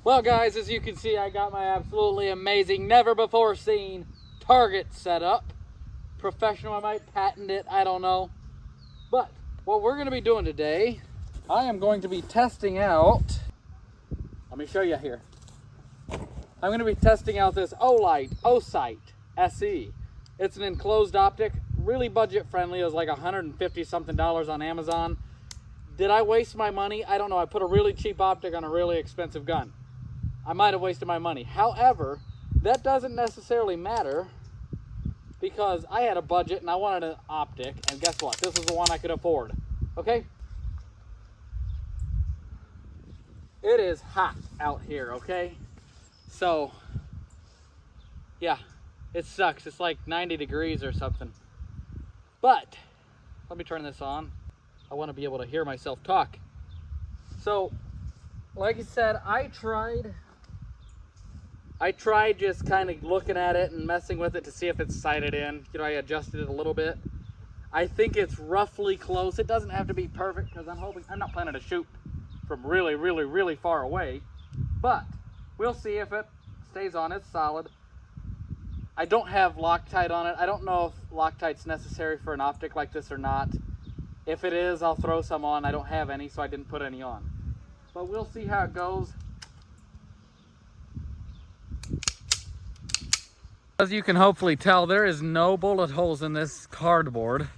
Well guys, as you can see, I got my absolutely amazing, never before seen target set up. Professional, I might patent it, I don't know. But what we're going to be doing today, I am going to be testing out, let me show you here. I'm going to be testing out this Olight Osight SE. It's an enclosed optic, really budget friendly. It was like $150 something on Amazon. Did I waste my money? I don't know. I put a really cheap optic on a really expensive gun. I might have wasted my money. However, that doesn't necessarily matter because I had a budget and I wanted an optic, and guess what? This is the one I could afford. Okay? It is hot out here, okay? So, yeah, it sucks. It's like 90 degrees or something. But, let me turn this on. I want to be able to hear myself talk. So, like I said, I tried just kind of looking at it and messing with it to see if it's sighted in. You know, I adjusted it a little bit. I think it's roughly close. It doesn't have to be perfect because I'm not planning to shoot from really, really, really far away. But we'll see if it stays on. It's solid. I don't have Loctite on it. I don't know if Loctite's necessary for an optic like this or not. If it is, I'll throw some on. I don't have any, so I didn't put any on. But we'll see how it goes. As you can hopefully tell, there is no bullet holes in this cardboard.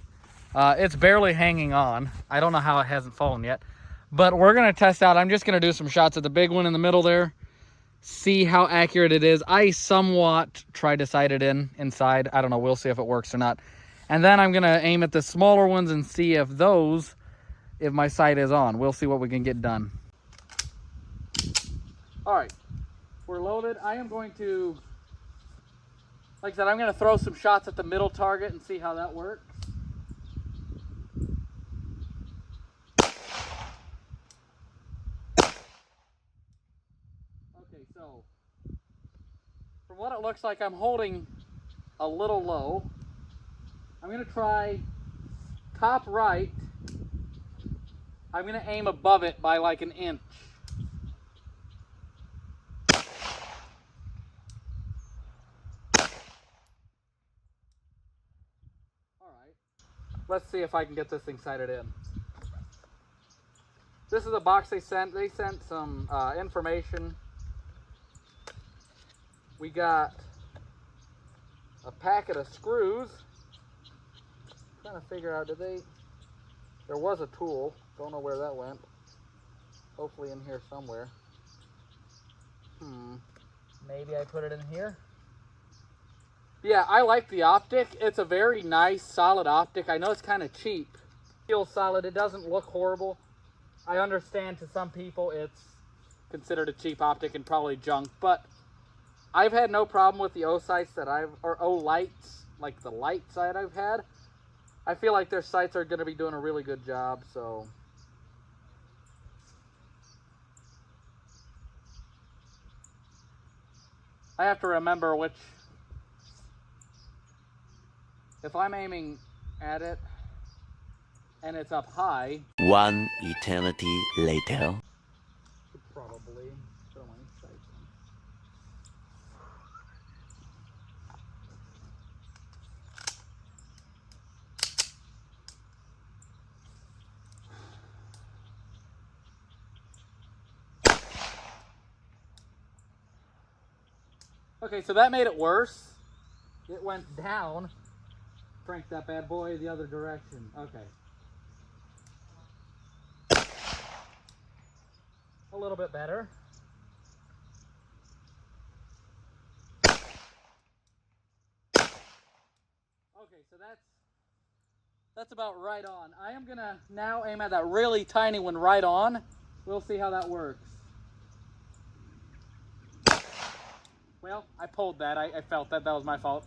It's barely hanging on. I don't know how it hasn't fallen yet. But we're going to test out. I'm just going to do some shots at the big one in the middle there. See how accurate it is. I somewhat tried to sight it inside. I don't know. We'll see if it works or not. And then I'm going to aim at the smaller ones and see if my sight is on. We'll see what we can get done. All right. We're loaded. I am going to... Like I said, I'm going to throw some shots at the middle target and see how that works. Okay, so from what it looks like, I'm holding a little low. I'm going to try top right. I'm going to aim above it by like an inch. Let's see if I can get this thing sighted in. This is a box they sent. They sent some information. We got a packet of screws. I'm trying to figure out, there was a tool. Don't know where that went. Hopefully in here somewhere. Maybe I put it in here. Yeah, I like the optic. It's a very nice, solid optic. I know it's kind of cheap. It feels solid. It doesn't look horrible. I understand to some people it's considered a cheap optic and probably junk, but I've had no problem with the Osights or Olights, like the light sight I've had. I feel like their sights are going to be doing a really good job, so... I have to remember which... If I'm aiming at it and it's up high, one eternity later. Should probably throw my sights on. Okay, so that made it worse. It went down. Crank that bad boy the other direction. Okay. A little bit better. Okay, so that's about right on. I am gonna now aim at that really tiny one right on. We'll see how that works. Well, I pulled that. I felt that. That was my fault.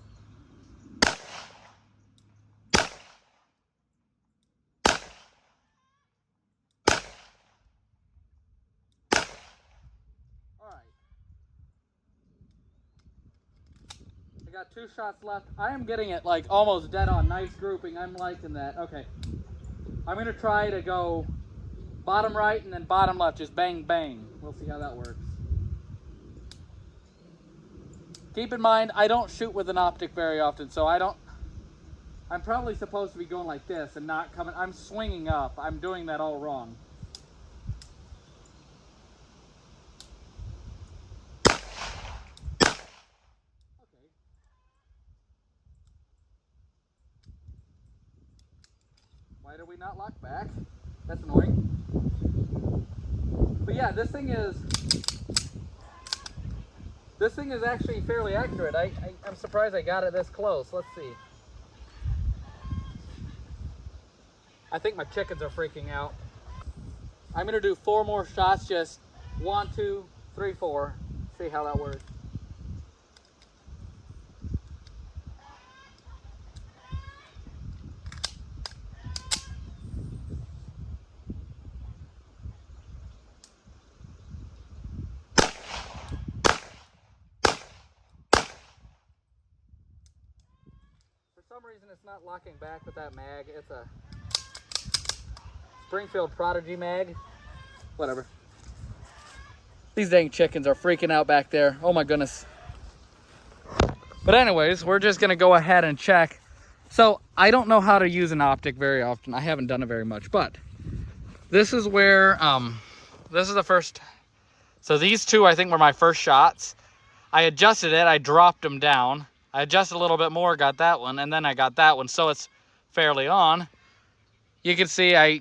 I got 2 shots left. I am getting it like almost dead on. Nice grouping. I'm liking that. Okay. I'm going to try to go bottom right and then bottom left. Just bang, bang. We'll see how that works. Keep in mind, I don't shoot with an optic very often, so I'm probably supposed to be going like this and not coming. I'm swinging up. I'm doing that all wrong. Okay. Why do we not lock back? That's annoying. But yeah, this thing is actually fairly accurate. I'm surprised I got it this close. Let's see. I think my chickens are freaking out. I'm gonna do 4 more shots, just 1, 2, 3, 4. See how that works. For some reason it's not locking back with that mag. It's a Springfield Prodigy mag. Whatever. These dang chickens are freaking out back there. Oh my goodness. But anyways, we're just gonna go ahead and check. So I don't know how to use an optic very often. I haven't done it very much, but this is where, this is the first. So these two, I think, were my first shots. I adjusted it, I dropped them down. I adjusted a little bit more, got that one, and then I got that one. So it's fairly on. You can see I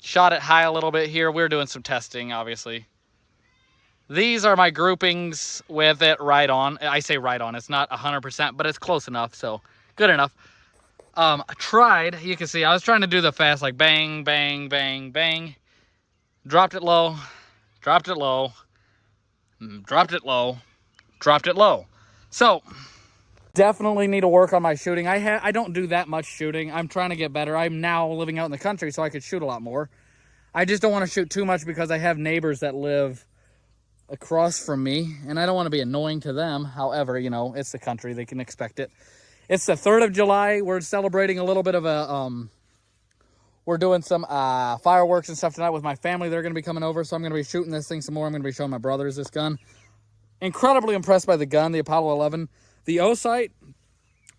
shot it high a little bit here. We're doing some testing, obviously. These are my groupings with it right on. I say right on, it's not 100%, but it's close enough, so good enough. I tried, you can see, I was trying to do the fast, like bang, bang, bang, bang. Dropped it low, dropped it low, dropped it low, dropped it low. So, definitely need to work on my shooting. I don't do that much shooting. I'm trying to get better. I'm now living out in the country, so I could shoot a lot more. I just don't want to shoot too much because I have neighbors that live across from me, and I don't want to be annoying to them. However, you know, it's the country. They can expect it. It's the 3rd of July. We're celebrating a little bit of a, we're doing some fireworks and stuff tonight with my family. They're going to be coming over, so I'm going to be shooting this thing some more. I'm going to be showing my brothers this gun. Incredibly impressed by the gun, the Apollo 11. The Osight,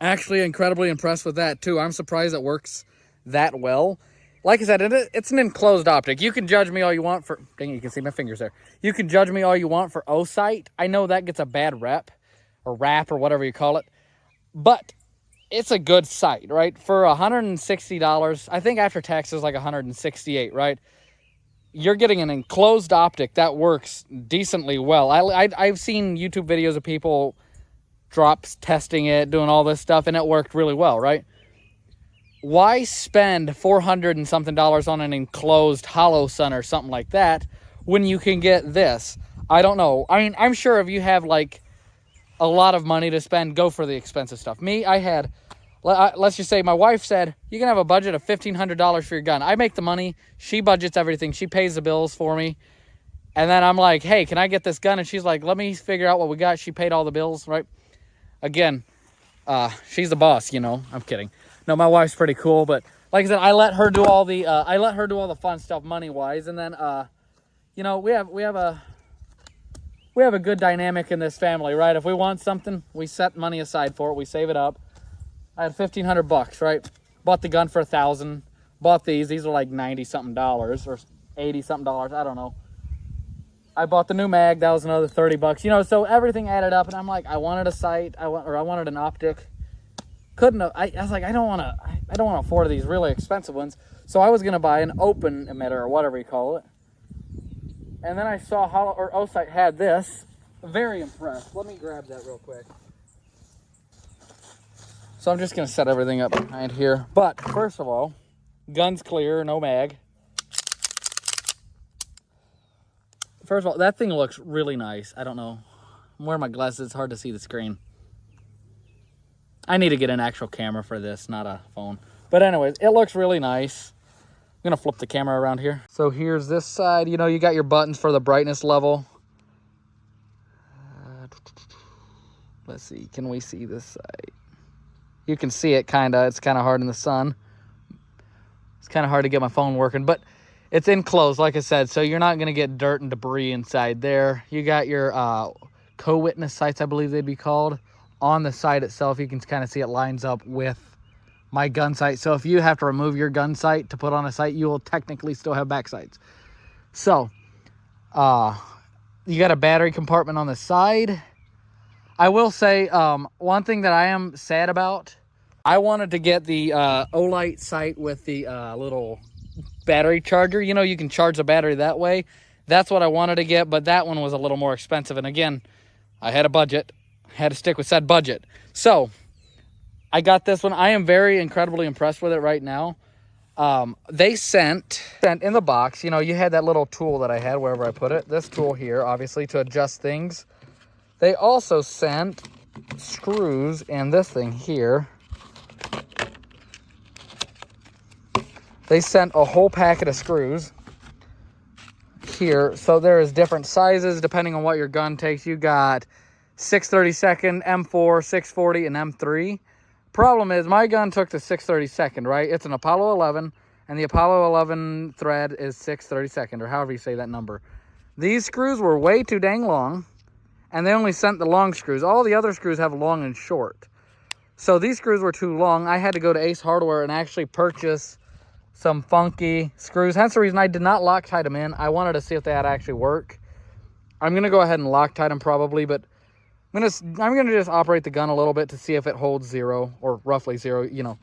actually incredibly impressed with that too. I'm surprised it works that well. Like I said, it's an enclosed optic. You can judge me all you want for, dang it, you can see my fingers there. You can judge me all you want for Osight. I know that gets a bad rep, or rap, or whatever you call it. But it's a good sight, right? For $160, I think after taxes like $168, right? You're getting an enclosed optic that works decently well. I've seen YouTube videos of people drops testing it, doing all this stuff, and it worked really well, right? Why spend $400 and something on an enclosed hollow sun or something like that when you can get this? I don't know. I mean, I'm sure if you have like a lot of money to spend, go for the expensive stuff. Me, I had, let's just say my wife said, you can have a budget of $1,500 for your gun. I make the money. She budgets everything. She pays the bills for me. And then I'm like, hey, can I get this gun? And she's like, let me figure out what we got. She paid all the bills, right? Again, she's the boss, you know. I'm kidding. No, my wife's pretty cool, but like I said, I let her do all the fun stuff money-wise, and then you know, we have a good dynamic in this family, right? If we want something, we set money aside for it, we save it up. I had $1,500, right? Bought the gun for $1,000. Bought these are like $90-something or $80-something, I don't know. I bought the new mag, that was another $30, you know, so everything added up, and I'm like, I wanted a sight, I wanted an optic. Couldn't have, I was like, I don't want to afford these really expensive ones. So I was going to buy an open emitter or whatever you call it. And then I saw Osight had this. Very impressed. Let me grab that real quick. So I'm just going to set everything up behind here. But first of all, gun's clear, no mag. First of all, that thing looks really nice. I don't know. I'm wearing my glasses. It's hard to see the screen. I need to get an actual camera for this, not a phone. But anyways, it looks really nice. I'm going to flip the camera around here. So here's this side. You know, you got your buttons for the brightness level. Let's see. Can we see this side? You can see it kind of. It's kind of hard in the sun. It's kind of hard to get my phone working. But it's enclosed, like I said. So you're not going to get dirt and debris inside there. You got your co-witness sights, I believe they'd be called, on the sight itself. You can kind of see it lines up with my gun sight. So if you have to remove your gun sight to put on a sight, you will technically still have back sights. So you got a battery compartment on the side. I will say one thing that I am sad about, I wanted to get the Olight sight with the little battery charger. You know, you can charge the battery that way. That's what I wanted to get, but that one was a little more expensive. And again, I had a budget, had to stick with said budget. So I got this one. I am incredibly impressed with it right now. They sent in the box, you know, you had that little tool that I had wherever I put it. This tool here, obviously, to adjust things. They also sent screws and this thing here. They sent a whole packet of screws here. So there is different sizes depending on what your gun takes. You got 632nd, M4, 640, and M3. Problem is, my gun took the 632nd, right? It's an Apollo 11, and the Apollo 11 thread is 632nd, or however you say that number. These screws were way too dang long, and they only sent the long screws. All the other screws have long and short. So these screws were too long. I had to go to Ace Hardware and actually purchase some funky screws. Hence the reason I did not Loctite them in. I wanted to see if they had actually work. I'm going to go ahead and Loctite them probably, but I'm gonna just operate the gun a little bit to see if it holds 0 or roughly 0. You know,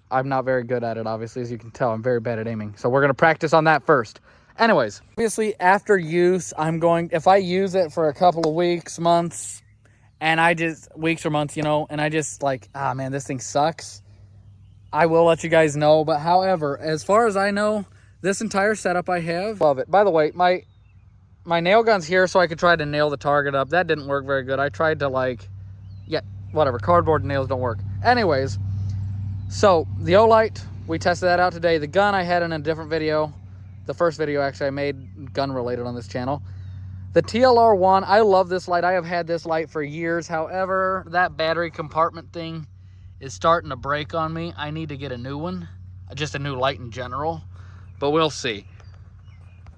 I'm not very good at it, obviously, as you can tell. I'm very bad at aiming. So we're gonna practice on that first. Anyways, obviously after use, if I use it for a couple of weeks, months, and weeks or months, you know, and I just like, man, this thing sucks, I will let you guys know. But however, as far as I know, this entire setup I have, love it. By the way, my nail gun's here so I could try to nail the target up. That didn't work very good. I tried to whatever, cardboard nails don't work. Anyways, so the Olight, we tested that out today. The gun I had in a different video. The first video actually I made gun related on this channel. The TLR1, I love this light. I have had this light for years. However, that battery compartment thing is starting to break on me. I need to get a new one, just a new light in general, but we'll see.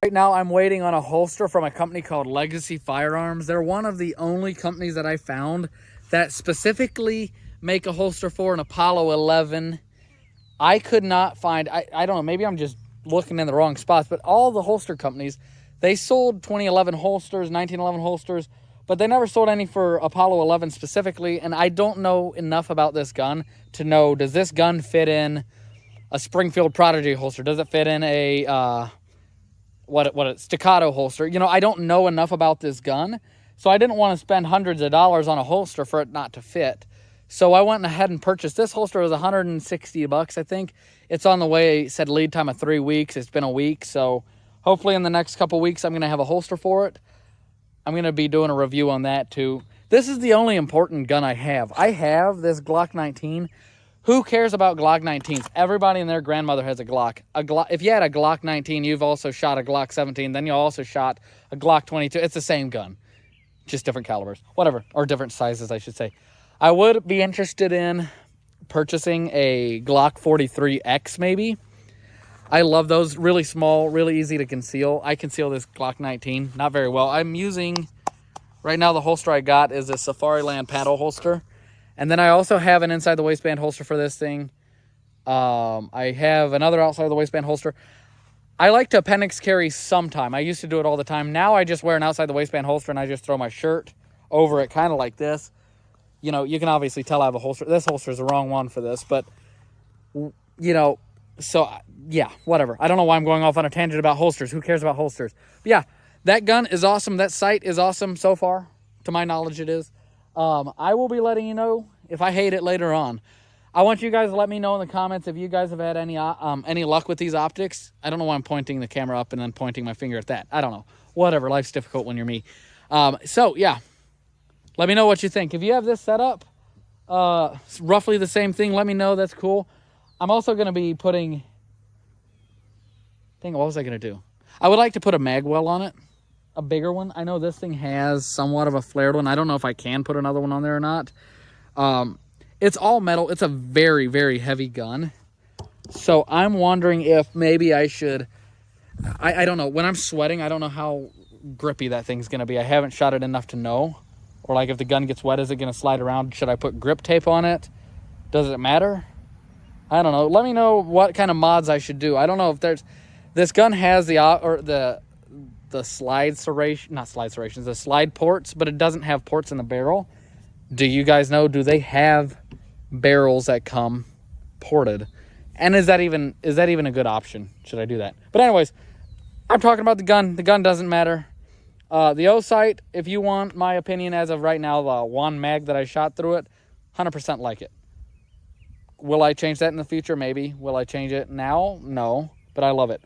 Right now, I'm waiting on a holster from a company called Legacy Firearms. They're one of the only companies that I found that specifically make a holster for an Apollo 11. I could not find, I don't know, maybe I'm just looking in the wrong spots, but all the holster companies, they sold 2011 holsters, 1911 holsters, but they never sold any for Apollo 11 specifically, and I don't know enough about this gun to know, does this gun fit in a Springfield Prodigy holster? Does it fit in a what staccato holster? You know, I don't know enough about this gun, so I didn't want to spend hundreds of dollars on a holster for it not to fit. So I went ahead and purchased this holster. It was 160 bucks, I think. It's on the way. It said lead time of 3 weeks. It's been a week, so hopefully in the next couple weeks I'm going to have a holster for it. I'm going to be doing a review on that too. This is the only important gun I have. I have this Glock 19. Who cares about Glock 19s? Everybody and their grandmother has a Glock. If you had a Glock 19, you've also shot a Glock 17. Then you also shot a Glock 22. It's the same gun, just different calibers. Whatever, or different sizes, I should say. I would be interested in purchasing a Glock 43X maybe. I love those. Really small, really easy to conceal. I conceal this Glock 19 not very well. I'm using, right now the holster I got is a Safariland paddle holster. And then I also have an inside the waistband holster for this thing. I have another outside the waistband holster. I like to appendix carry sometime. I used to do it all the time. Now I just wear an outside the waistband holster and I just throw my shirt over it, kind of like this. You know, you can obviously tell I have a holster. This holster is the wrong one for this, but, you know, so, yeah, whatever. I don't know why I'm going off on a tangent about holsters. Who cares about holsters? But yeah, that gun is awesome. That sight is awesome so far. To my knowledge, it is. I will be letting you know if I hate it later on. I want you guys to let me know in the comments if you guys have had any luck with these optics. I don't know why I'm pointing the camera up and then pointing my finger at that. I don't know. Whatever. Life's difficult when you're me. So, yeah. Let me know what you think. If you have this set up, roughly the same thing, let me know. That's cool. I'm also going to be putting... Dang, what was I going to do? I would like to put a mag well on it. A bigger one. I know this thing has somewhat of a flared one. I don't know if I can put another one on there or not. It's all metal. It's a very, very heavy gun. So I'm wondering if maybe I should... I don't know. When I'm sweating, I don't know how grippy that thing's going to be. I haven't shot it enough to know. Or like if the gun gets wet, is it going to slide around? Should I put grip tape on it? Does it matter? I don't know. Let me know what kind of mods I should do. I don't know if there's... This gun has the slide serration, not slide serrations, the slide ports, but it doesn't have ports in the barrel. Do you guys know, do they have barrels that come ported? And is that even a good option? Should I do that? But anyways, I'm talking about the gun. The gun doesn't matter. The Osight, if you want my opinion as of right now, the one mag that I shot through it, 100% like it. Will I change that in the future? Maybe. Will I change it now? No, but I love it.